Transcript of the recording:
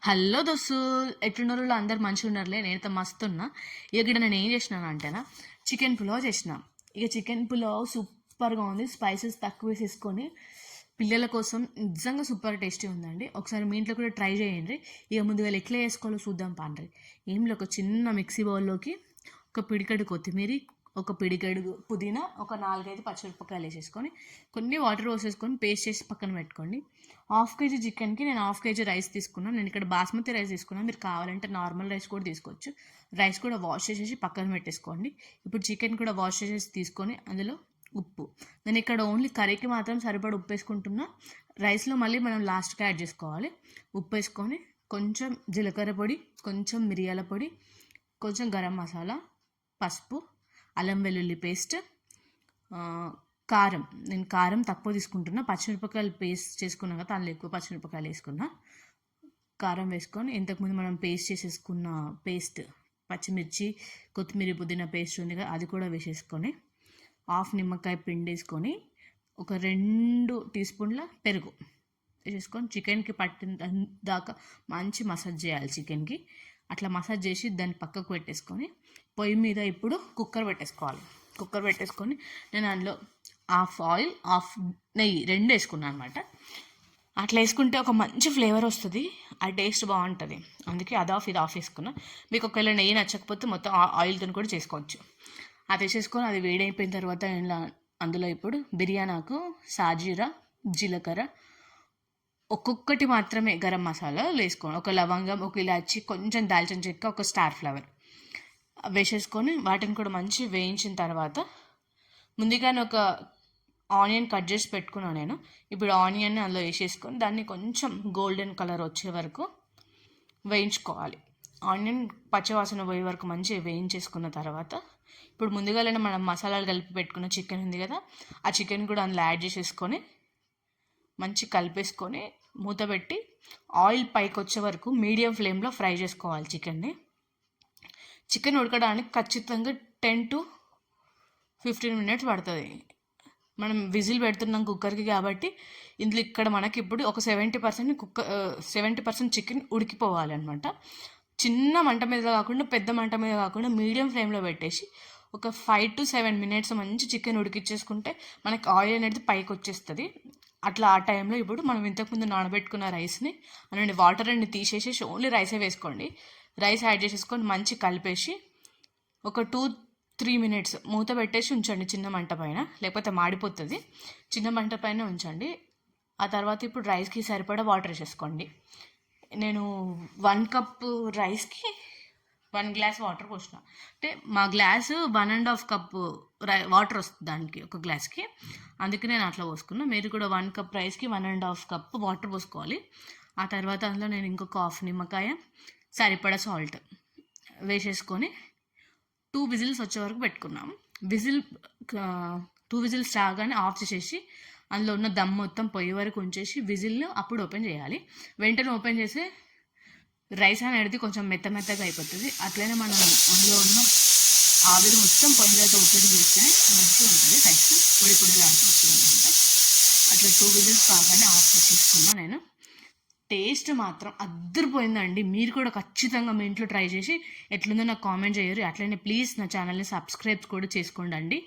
Hello దోస్తులు, ఎట్లున్నారు? అందరు మంచిగా ఉన్నారులే. నేనైతే మస్తున్నా. ఇక్కడ నేను ఏం చేసినాను అంటేనా, చికెన్ పులావ్ చేసిన. ఇక చికెన్ పులావ్ సూపర్గా ఉంది. స్పైసెస్ తక్కువ వేసేసుకొని పిల్లల కోసం నిజంగా సూపర్ టేస్టీ ఉందండి. ఒకసారి మీ ఇంట్లో కూడా ట్రై చేయండి. ఇక ముందుగా ఎట్లా వేసుకోవాలో చూద్దాం పాండ్రి. ఏంలో ఒక చిన్న మిక్సీ బౌల్లోకి ఒక పిడికడు కొత్తిమీర, ఒక పిడికడు పుదీనా, ఒక 4-5 పచ్చిమిరపకాయలు వేసేసుకొని కొన్ని వాటర్ పోసేసుకొని పేస్ట్ చేసి పక్కన పెట్టుకోండి. 1/2 kg చికెన్కి నేను 1/2 kg రైస్ తీసుకున్నాను. నేను ఇక్కడ బాస్మతి రైస్ తీసుకున్నాను. మీరు కావాలంటే నార్మల్ రైస్ కూడా తీసుకోవచ్చు. రైస్ కూడా వాష్ చేసేసి పక్కన పెట్టేసుకోండి. ఇప్పుడు చికెన్ కూడా వాష్ చేసేసి తీసుకొని అందులో ఉప్పు, నేను ఇక్కడ ఓన్లీ కర్రీకి మాత్రం సరిపడ ఉప్పు వేసుకుంటున్నా. రైస్లో మళ్ళీ మనం లాస్ట్కి యాడ్ చేసుకోవాలి. ఉప్పు వేసుకొని కొంచెం జీలకర్ర పొడి, కొంచెం మిరియాల పొడి, కొంచెం గరం మసాలా, పసుపు, అల్లం వెల్లుల్లి పేస్ట్, కారం. నేను కారం తక్కువ తీసుకుంటున్నా. పచ్చిమిరపకాయలు పేస్ట్ చేసుకున్నాం కదా, అందులో ఎక్కువ పచ్చిమిరపకాయలు వేసుకున్నా. కారం వేసుకొని ఇంతకుముందు మనం పేస్ట్ చేసేసుకున్న పేస్ట్, పచ్చిమిర్చి, కొత్తిమీర, పుదీనా పేస్ట్ ఉంది కదా, అది కూడా వేసేసుకొని 1/2 నిమ్మకాయ పిండి వేసుకొని ఒక 2 టీ స్పూన్ల పెరుగు వేసేసుకొని చికెన్కి పట్టిన దాకా మంచి మసాజ్ చేయాలి చికెన్కి. అట్లా మసాజ్ చేసి దాన్ని పక్కకు పెట్టేసుకొని పొయ్యి మీద ఇప్పుడు కుక్కర్ పెట్టేసుకోవాలి. కుక్కర్ పెట్టేసుకొని నేను అందులో 1/2 ఆయిల్ 1/2 నెయ్యి 2 వేసుకున్నాను అనమాట. అట్లా వేసుకుంటే ఒక మంచి ఫ్లేవర్ వస్తుంది, ఆ టేస్ట్ బాగుంటుంది. అందుకే అది ఆఫ్ ఇది ఆఫ్ వేసుకున్నా. మీకు ఒకవేళ నెయ్యి నచ్చకపోతే మొత్తం ఆయిల్తో కూడా చేసుకోవచ్చు. అది వేసేసుకొని అది వేడైపోయిన తర్వాత అందులో ఇప్పుడు బిర్యానాకు, సాజీరా, జీలకర్ర, ఒక్కొక్కటి మాత్రమే గరం మసాలా వేసుకోండి. ఒక లవంగం, ఒక ఇలాచి, కొంచెం దాల్చిన చెక్క, ఒక స్టార్ ఫ్లవర్ వేసేసుకొని వాటిని కూడా మంచి వేయించిన తర్వాత ముందుగానే ఒక ఆనియన్ కట్ చేసి పెట్టుకున్నాను నేను. ఇప్పుడు ఆనియన్ని అందులో వేసేసుకొని దాన్ని కొంచెం గోల్డెన్ కలర్ వచ్చే వరకు వేయించుకోవాలి. ఆనియన్ పచ్చవాసన పోయే వరకు మంచిగా వేయించేసుకున్న తర్వాత ఇప్పుడు ముందుగానే మనం మసాలాలు కలిపి పెట్టుకున్న చికెన్ ఉంది కదా, ఆ చికెన్ కూడా అందులో యాడ్ చేసేసుకొని మంచి కలిపేసుకొని మూత పెట్టి ఆయిల్ పైకి వచ్చే వరకు మీడియం ఫ్లేమ్లో ఫ్రై చేసుకోవాలి చికెన్ని. చికెన్ ఉడకడానికి ఖచ్చితంగా 10 to 15 minutes పడుతుంది. మనం విజిల్ పెడుతున్నాం కుక్కర్కి కాబట్టి ఇందులో ఇక్కడ మనకి ఇప్పుడు ఒక 70% చికెన్ ఉడికిపోవాలన్నమాట. చిన్న మంట మీద కాకుండా, పెద్ద మంట మీద కాకుండా మీడియం ఫ్లేమ్లో పెట్టేసి ఒక 5 to 7 minutes మంచి చికెన్ ఉడికిచ్చేసుకుంటే మనకి ఆయిల్ అనేది పైకి వచ్చేస్తుంది. అట్లా ఆ టైంలో ఇప్పుడు మనం ఇంతకుముందు నానబెట్టుకున్న రైస్ని అలాంటి వాటర్ అన్ని తీసేసేసి ఓన్లీ రైసే వేసుకోండి. రైస్ యాడ్ చేసేసుకొని మంచి కలిపేసి ఒక 2-3 minutes మూత పెట్టేసి ఉంచండి చిన్న మంట పైన, లేకపోతే మాడిపోతుంది. చిన్న మంట పైన ఉంచండి. ఆ తర్వాత ఇప్పుడు రైస్కి సరిపడా వాటర్ వేసేసుకోండి. నేను 1 cup రైస్కి 1 glass వాటర్ పోసిన. అంటే మా గ్లాసు 1.5 cup వాటర్ వస్తుంది దానికి, ఒక గ్లాస్కి. అందుకే నేను అట్లా పోసుకున్నా. మీరు కూడా 1 cup రైస్కి 1.5 cup వాటర్ పోసుకోవాలి. ఆ తర్వాత అందులో నేను ఇంకొక 1/2 నిమ్మకాయ, సరిపడా సాల్ట్ వేసేసుకొని 2 విజిల్స్ వచ్చే వరకు పెట్టుకున్నాం. 2 విజిల్స్ రాగానే ఆఫ్ చేసేసి అందులో ఉన్న దమ్ మొత్తం పొయ్యి వరకు ఉంచేసి విజిల్ను అప్పుడు ఓపెన్ చేయాలి. వెంటనే ఓపెన్ చేసి రైస్ అనేది కొంచెం మెత్తగా అయిపోతుంది. అట్లనే మనం అందులో ఉన్న ఆవిరి మొత్తం పొయ్యిలతో ఒత్తిడి చేస్తే మంచిగా ఉంటుంది. రైస్ పొడి లాంటి వస్తుంది అనమాట. అట్లా 2 విజిల్స్ కాగానే ఆఫ్ చేసుకున్నా నేను. టేస్ట్ మాత్రం అద్దరిపోయిందండి. మీరు కూడా ఖచ్చితంగా మీ ఇంట్లో ట్రై చేసి ఎట్లుందో నాకు కామెంట్ చేయరు. అట్లనే ప్లీజ్ నా ఛానల్ని సబ్స్క్రైబ్ కూడా చేసుకోండి.